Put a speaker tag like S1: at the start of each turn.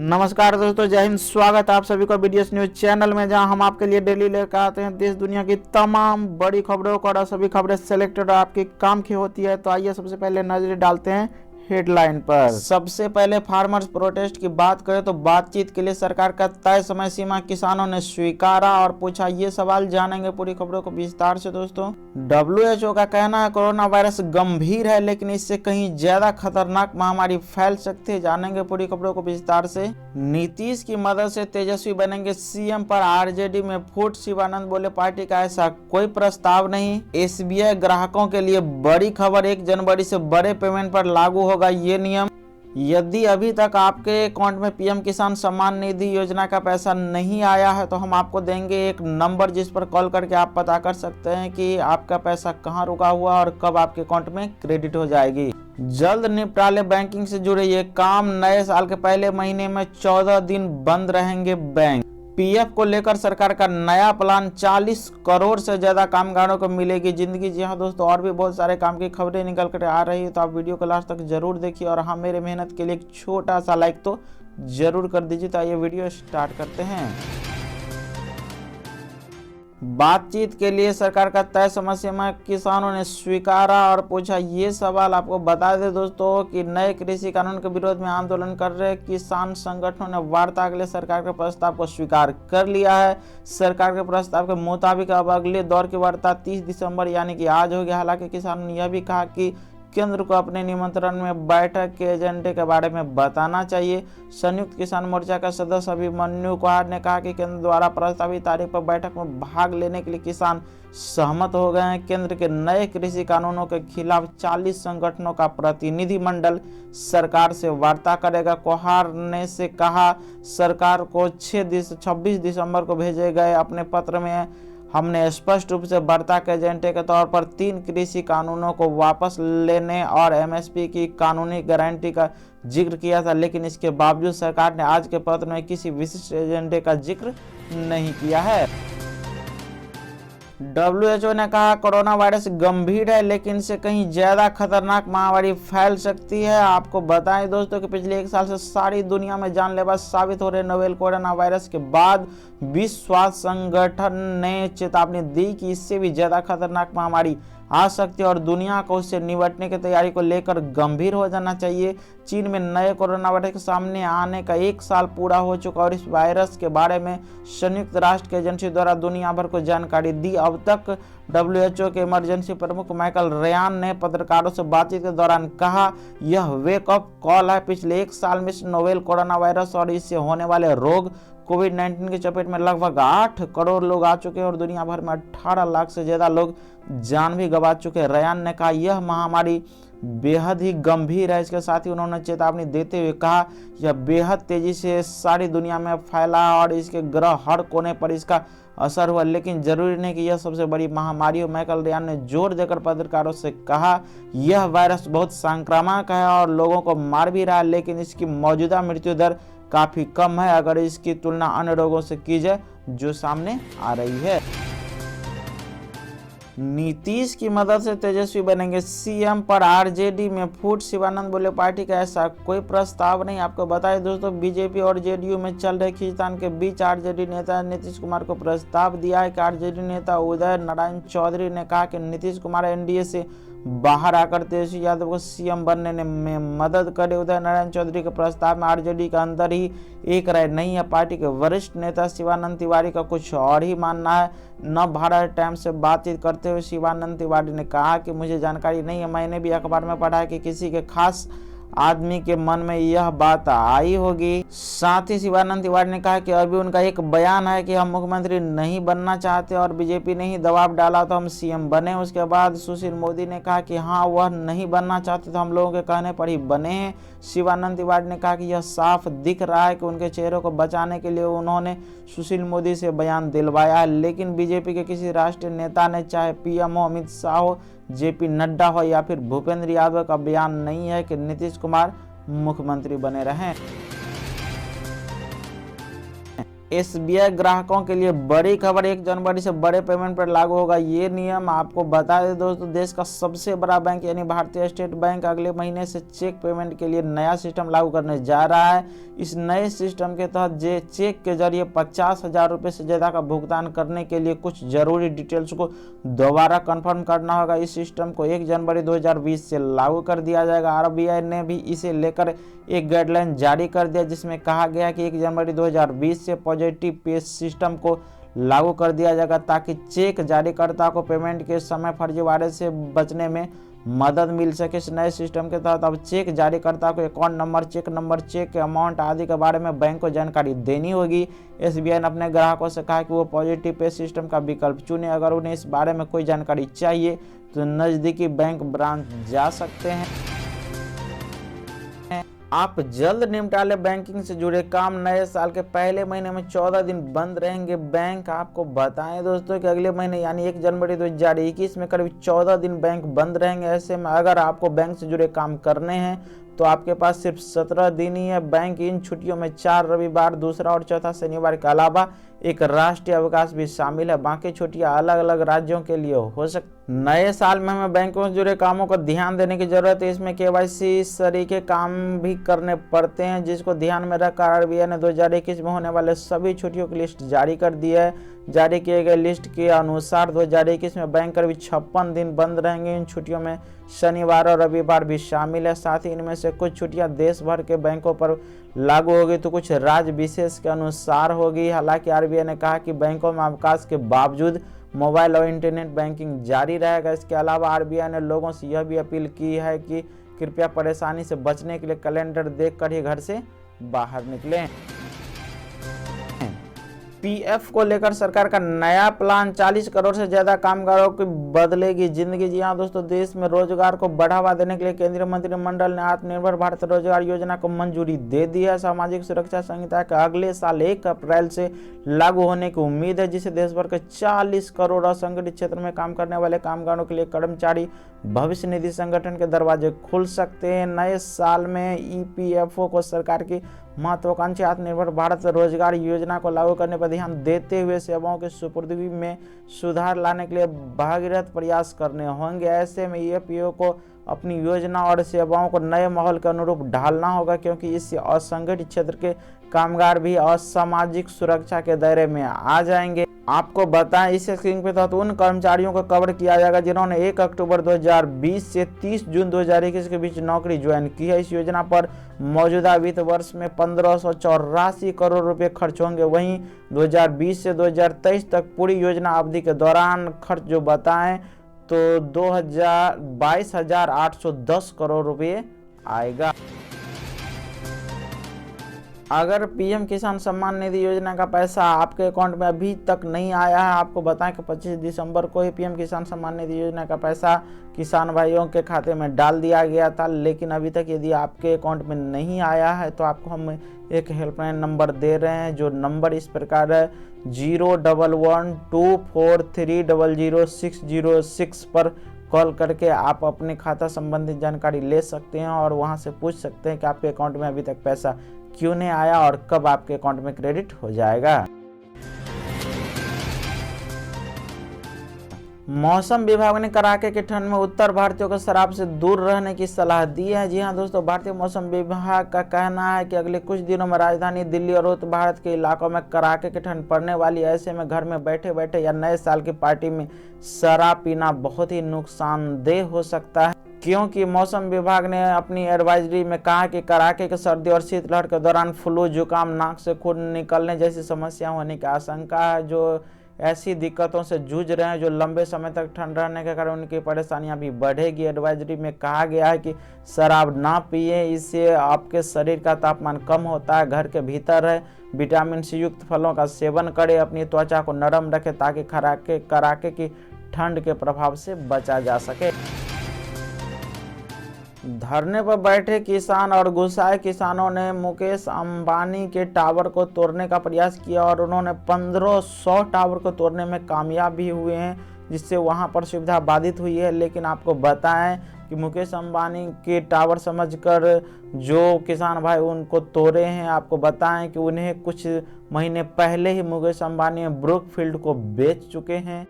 S1: नमस्कार दोस्तों, जय हिंद। स्वागत है आप सभी का बीडीएस न्यूज चैनल में, जहां हम आपके लिए डेली लेकर आते हैं देश दुनिया की तमाम बड़ी खबरों को और सभी खबरें सेलेक्टेड और आपकी काम की होती है। तो आइए सबसे पहले नजर डालते हैं हेडलाइन पर। सबसे पहले फार्मर्स प्रोटेस्ट की बात करें तो बातचीत के लिए सरकार का तय समय सीमा किसानों ने स्वीकारा और पूछा, ये सवाल जानेंगे पूरी खबरों को विस्तार से। दोस्तों, WHO का कहना है कोरोना वायरस गंभीर है, लेकिन इससे कहीं ज्यादा खतरनाक महामारी फैल सकती है। जानेंगे पूरी खबरों को विस्तार से। नीतीश की मदद से तेजस्वी बनेंगे सीएम पर आरजेडी में फूट। शिवानंद बोले, पार्टी का ऐसा कोई प्रस्ताव नहीं। एसबीआई ग्राहकों के लिए बड़ी खबर, 1 जनवरी से बड़े पेमेंट पर लागू होगा ये नियम। यदि अभी तक आपके अकाउंट में पीएम किसान सम्मान निधि योजना का पैसा नहीं आया है तो हम आपको देंगे एक नंबर, जिस पर कॉल करके आप पता कर सकते हैं कि आपका पैसा कहां रुका हुआ और कब आपके अकाउंट में क्रेडिट हो जाएगी। जल्द निपटा ले बैंकिंग से जुड़े ये काम। नए साल के पहले महीने में 14 दिन बंद रहेंगे बैंक। पीएफ को लेकर सरकार का नया प्लान, 40 करोड़ से ज्यादा कामगारों को मिलेगी जिंदगी। जी हाँ दोस्तों, और भी बहुत सारे काम की खबरें निकल कर आ रही है, तो आप वीडियो को लास्ट तक जरूर देखिए। और हाँ, मेरे मेहनत के लिए एक छोटा सा लाइक तो जरूर कर दीजिए। तो आइए वीडियो स्टार्ट करते हैं। बातचीत के लिए सरकार का तय समय सीमा किसानों ने स्वीकारा और पूछा, ये सवाल। आपको बता दें दोस्तों कि नए कृषि कानून के विरोध में आंदोलन कर रहे किसान संगठनों ने वार्ता के लिए सरकार के प्रस्ताव को स्वीकार कर लिया है। सरकार के प्रस्ताव के मुताबिक अब अगले दौर की वार्ता 30 दिसंबर यानी कि आज होगी। हालांकि किसानों ने यह भी कहा कि केंद्र को अपने निमंत्रण में बैठक के एजेंडे के बारे में बताना चाहिए। संयुक्त किसान मोर्चा का सदस्य अभिमन्यु कुहार ने कहा कि केंद्र द्वारा प्रस्तावित तारीख पर बैठक में भाग लेने के लिए किसान सहमत हो गए हैं। केंद्र के नए कृषि कानूनों के खिलाफ 40 संगठनों का प्रतिनिधिमंडल सरकार से वार्ता करेगा। कुहार ने से कहा, सरकार को 26 दिसंबर को भेजे गए अपने पत्र में हमने स्पष्ट रूप से वार्ता के एजेंडे के तौर पर 3 कृषि कानूनों को वापस लेने और एमएसपी की कानूनी गारंटी का जिक्र किया था, लेकिन इसके बावजूद सरकार ने आज के पत्र में किसी विशिष्ट एजेंडे का जिक्र नहीं किया है। WHO ने कहा कोरोना वायरस गंभीर है, लेकिन इससे कहीं ज्यादा खतरनाक महामारी फैल सकती है। आपको बताएं दोस्तों कि पिछले 1 साल से सारी दुनिया में जानलेवा साबित हो रहे नोवेल कोरोना वायरस के बाद विश्व स्वास्थ्य संगठन ने चेतावनी दी कि इससे भी ज्यादा खतरनाक महामारी आ सकती है और दुनिया को उससे निपटने की तैयारी को लेकर गंभीर हो जाना चाहिए। चीन में नए कोरोना वायरस के सामने आने का 1 साल पूरा हो चुका और इस वायरस के बारे में संयुक्त राष्ट्र की एजेंसी द्वारा दुनिया भर को जानकारी दी। अब तक WHO के इमरजेंसी प्रमुख माइकल रेयान ने पत्रकारों से बातचीत के दौरान कहा, यह वेक अप कॉल है। पिछले 1 साल में नोवेल कोरोना वायरस और इससे होने वाले रोग कोविड-19 की चपेट में लगभग 8 करोड़ लोग आ चुके हैं और दुनिया भर में 18 लाख से ज्यादा लोग जान भी गंवा चुके हैं। रयान ने कहा, यह महामारी बेहद ही गंभीर है। इसके साथ ही उन्होंने चेतावनी देते हुए कहा, यह बेहद तेजी से सारी दुनिया में फैला और इसके ग्रह हर कोने पर इसका असर हुआ, लेकिन जरूरी नहीं कि यह सबसे बड़ी महामारी हो। माइकल रेयान ने जोर देकर पत्रकारों से कहा, यह वायरस बहुत संक्रामक है और लोगों को मार भी रहा है, लेकिन इसकी मौजूदा मृत्यु दर काफी कम है अगर इसकी तुलना अन्य रोगों से की जाए जो सामने आ रही है। नीतीश की मदद से तेजस्वी बनेंगे सीएम पर आरजेडी में फूट। शिवानंद बोले, पार्टी का ऐसा कोई प्रस्ताव नहीं। आपको बताएं दोस्तों, बीजेपी और जेडीयू में चल रहे खींचतान के बीच आरजेडी नेता नीतीश कुमार को प्रस्ताव दिया है कि आरजेडी नेता उदय नारायण चौधरी ने कहा कि नीतीश कुमार एनडीए से बाहर आकर तेजस्वी यादव को सीएम बनने में मदद करे। उदय नारायण चौधरी के प्रस्ताव में आरजेडी के अंदर ही एक राय नहीं है। पार्टी के वरिष्ठ नेता शिवानंद तिवारी का कुछ और ही मानना है। नवभारत टाइम्स से बातचीत करते हुए शिवानंद तिवारी ने कहा कि मुझे जानकारी नहीं है, मैंने भी अखबार में पढ़ा है कि किसी के खास आदमी के मन में यह बात आई होगी। साथ ही शिवानंद तिवारी ने कहा कि अभी उनका एक बयान है कि हम मुख्यमंत्री नहीं बनना चाहते और बीजेपी ने ही दबाव डाला तो हम सीएम बने। उसके बाद सुशील मोदी ने कहा कि हाँ, वह नहीं बनना चाहते तो हम लोगों के कहने पर ही बने हैं। शिवानंद तिवारी ने कहा कि यह साफ दिख रहा है कि उनके चेहरे को बचाने के लिए उन्होंने सुशील मोदी से बयान दिलवाया है, लेकिन बीजेपी के किसी राष्ट्रीय नेता ने, चाहे पीएम हो, अमित शाह हो, जेपी नड्डा हो या फिर भूपेंद्र यादव का बयान नहीं है कि नीतीश कुमार मुख्यमंत्री बने रहें। एसबीआई ग्राहकों के लिए बड़ी खबर, 1 जनवरी से बड़े पेमेंट पर लागू होगा ये नियम। आपको बता दें दोस्तों, देश का सबसे बड़ा बैंक यानी भारतीय स्टेट बैंक अगले महीने से चेक पेमेंट के लिए नया सिस्टम लागू करने जा रहा है। इस नए सिस्टम के तहत चेक के जरिए 50,000 रुपये से ज़्यादा का भुगतान करने के लिए कुछ जरूरी डिटेल्स को दोबारा कंफर्म करना होगा। इस सिस्टम को 1 जनवरी 2020 से लागू कर दिया जाएगा। आरबीआई ने भी इसे लेकर एक गाइडलाइन जारी कर दिया, जिसमें कहा गया कि 1 जनवरी 2020 से पॉजिटिव पे सिस्टम को लागू कर दिया जाएगा, ताकि चेक जारीकर्ता को पेमेंट के समय फर्जीवाड़े से बचने में मदद मिल सके। इस नए सिस्टम के तहत अब चेक जारीकर्ता को अकाउंट नंबर, चेक के अमाउंट आदि के बारे में बैंक को जानकारी देनी होगी। एसबीआई ने अपने ग्राहकों से कहा कि वो पॉजिटिव पे सिस्टम का विकल्प चुने। अगर उन्हें इस बारे में कोई जानकारी चाहिए तो नज़दीकी बैंक ब्रांच जा सकते हैं। आप जल्द निपटा ले बैंकिंग से जुड़े काम। नए साल के पहले महीने में 14 दिन बंद रहेंगे बैंक। आपको बताएं दोस्तों कि अगले महीने यानी 1 जनवरी 2021 में करीब 14 दिन बैंक बंद रहेंगे। ऐसे में अगर आपको बैंक से जुड़े काम करने हैं तो आपके पास सिर्फ 17 दिन ही है। बैंक इन छुट्टियों में 4 रविवार, दूसरा और चौथा शनिवार के अलावा एक राष्ट्रीय अवकाश भी शामिल है। बाकी छुट्टियां अलग अलग राज्यों के लिए हो सकती। नए साल में हमें बैंकों से जुड़े कामों को ध्यान देने की जरूरत है। इसमें केवाईसी सरीखे काम भी करने पड़ते हैं, जिसको ध्यान में रखकर आरबीआई ने 2021 में होने वाले सभी छुट्टियों की लिस्ट जारी कर दी है। जारी किए गए लिस्ट के अनुसार 2021 में बैंक करीब 56 दिन बंद रहेंगे। इन छुट्टियों में शनिवार और रविवार भी शामिल है। साथ ही इनमें से कुछ छुट्टियां देश भर के बैंकों पर लागू होगी तो कुछ राज्य विशेष के अनुसार होगी। हालांकि आरबीआई ने कहा कि बैंकों में अवकाश के बावजूद मोबाइल और इंटरनेट बैंकिंग जारी रहेगा। इसके अलावा आरबीआई ने लोगों से यह भी अपील की है कि कृपया परेशानी से बचने के लिए कैलेंडर देखकर ही घर से बाहर निकलें। पीएफ को लेकर सरकार का नया प्लान, 40 करोड़ से ज्यादा कामगारों की बदलेगी जिंदगी। जी हाँ दोस्तों, देश में रोजगार को बढ़ावा देने के लिए केंद्रीय मंत्रिमंडल ने आत्मनिर्भर भारत रोजगार योजना को मंजूरी दे दी है। सामाजिक सुरक्षा संहिता के अगले साल 1 अप्रैल से लागू होने की उम्मीद है, जिससे देश भर के 40 करोड़ असंगठित क्षेत्र में काम करने वाले कामगारों के लिए कर्मचारी भविष्य निधि संगठन के दरवाजे खुल सकते हैं। नए साल में ईपीएफओ को सरकार की महत्वाकांक्षी आत्मनिर्भर भारत रोजगार योजना को लागू करने पर ध्यान देते हुए सेवाओं की सुपुर्दगी में सुधार लाने के लिए भागीरथ प्रयास करने होंगे। ऐसे में ईपीएफओ को अपनी योजना और सेवाओं को नए माहौल के अनुरूप ढालना होगा, क्योंकि इससे असंगठित क्षेत्र के कामगार भी असामाजिक सुरक्षा के दायरे में आ जाएंगे। आपको बताएं, इस स्कीम के तहत उन कर्मचारियों को कवर किया जाएगा जिन्होंने 1 अक्टूबर 2020 से 30 जून 2021 के बीच नौकरी ज्वाइन की है। इस योजना पर मौजूदा वित्त वर्ष में 1584 करोड़ रुपए खर्च होंगे। वहीं 2020 से 2023 तक पूरी योजना अवधि के दौरान खर्च जो बताएं तो 22,810 करोड़ रुपए आएगा। अगर पीएम किसान सम्मान निधि योजना का पैसा आपके अकाउंट में अभी तक नहीं आया है, आपको बताएं कि 25 दिसंबर को ही पीएम किसान सम्मान निधि योजना का पैसा किसान भाइयों के खाते में डाल दिया गया था। लेकिन अभी तक यदि आपके अकाउंट में नहीं आया है तो आपको हम एक हेल्पलाइन नंबर दे रहे हैं, जो नंबर इस प्रकार है 01124300606 पर कॉल करके आप अपने खाता संबंधित जानकारी ले सकते हैं और वहां से पूछ सकते हैं कि आपके अकाउंट में अभी तक पैसा क्यों नहीं आया और कब आपके अकाउंट में क्रेडिट हो जाएगा। मौसम विभाग ने कड़ाके की ठंड में उत्तर भारतीयों को शराब से दूर रहने की सलाह दी है। जी हां दोस्तों, भारतीय मौसम विभाग का कहना है कि अगले कुछ दिनों में राजधानी दिल्ली और उत्तर भारत के इलाकों में कड़ाके की ठंड पड़ने वाली है। ऐसे में घर में बैठे बैठे या नए साल की पार्टी में शराब पीना बहुत ही नुकसानदेह हो सकता है, क्योंकि मौसम विभाग ने अपनी एडवाइजरी में कहा कि कड़ाके की सर्दी और शीतलहर के दौरान फ्लू, जुकाम, नाक से खून निकलने जैसी समस्या होने की आशंका है। जो ऐसी दिक्कतों से जूझ रहे हैं, जो लंबे समय तक ठंड रहने के कारण उनकी परेशानियां भी बढ़ेगी। एडवाइजरी में कहा गया है कि शराब ना पिए, इससे आपके शरीर का तापमान कम होता है। घर के भीतर है विटामिन सी युक्त फलों का सेवन करें, अपनी त्वचा को नरम रखें ताकि कड़ाके की ठंड के प्रभाव से बचा जा सके। धरने पर बैठे किसान और गुस्साए किसानों ने मुकेश अंबानी के टावर को तोड़ने का प्रयास किया और उन्होंने 1500 टावर को तोड़ने में कामयाब भी हुए हैं, जिससे वहां पर सुविधा बाधित हुई है। लेकिन आपको बताएं, कि मुकेश अंबानी के टावर समझकर जो किसान भाई उनको तोड़े हैं। आपको बताएं कि उन्हें कुछ महीने पहले ही मुकेश अंबानी ब्रुकफील्ड को बेच चुके हैं।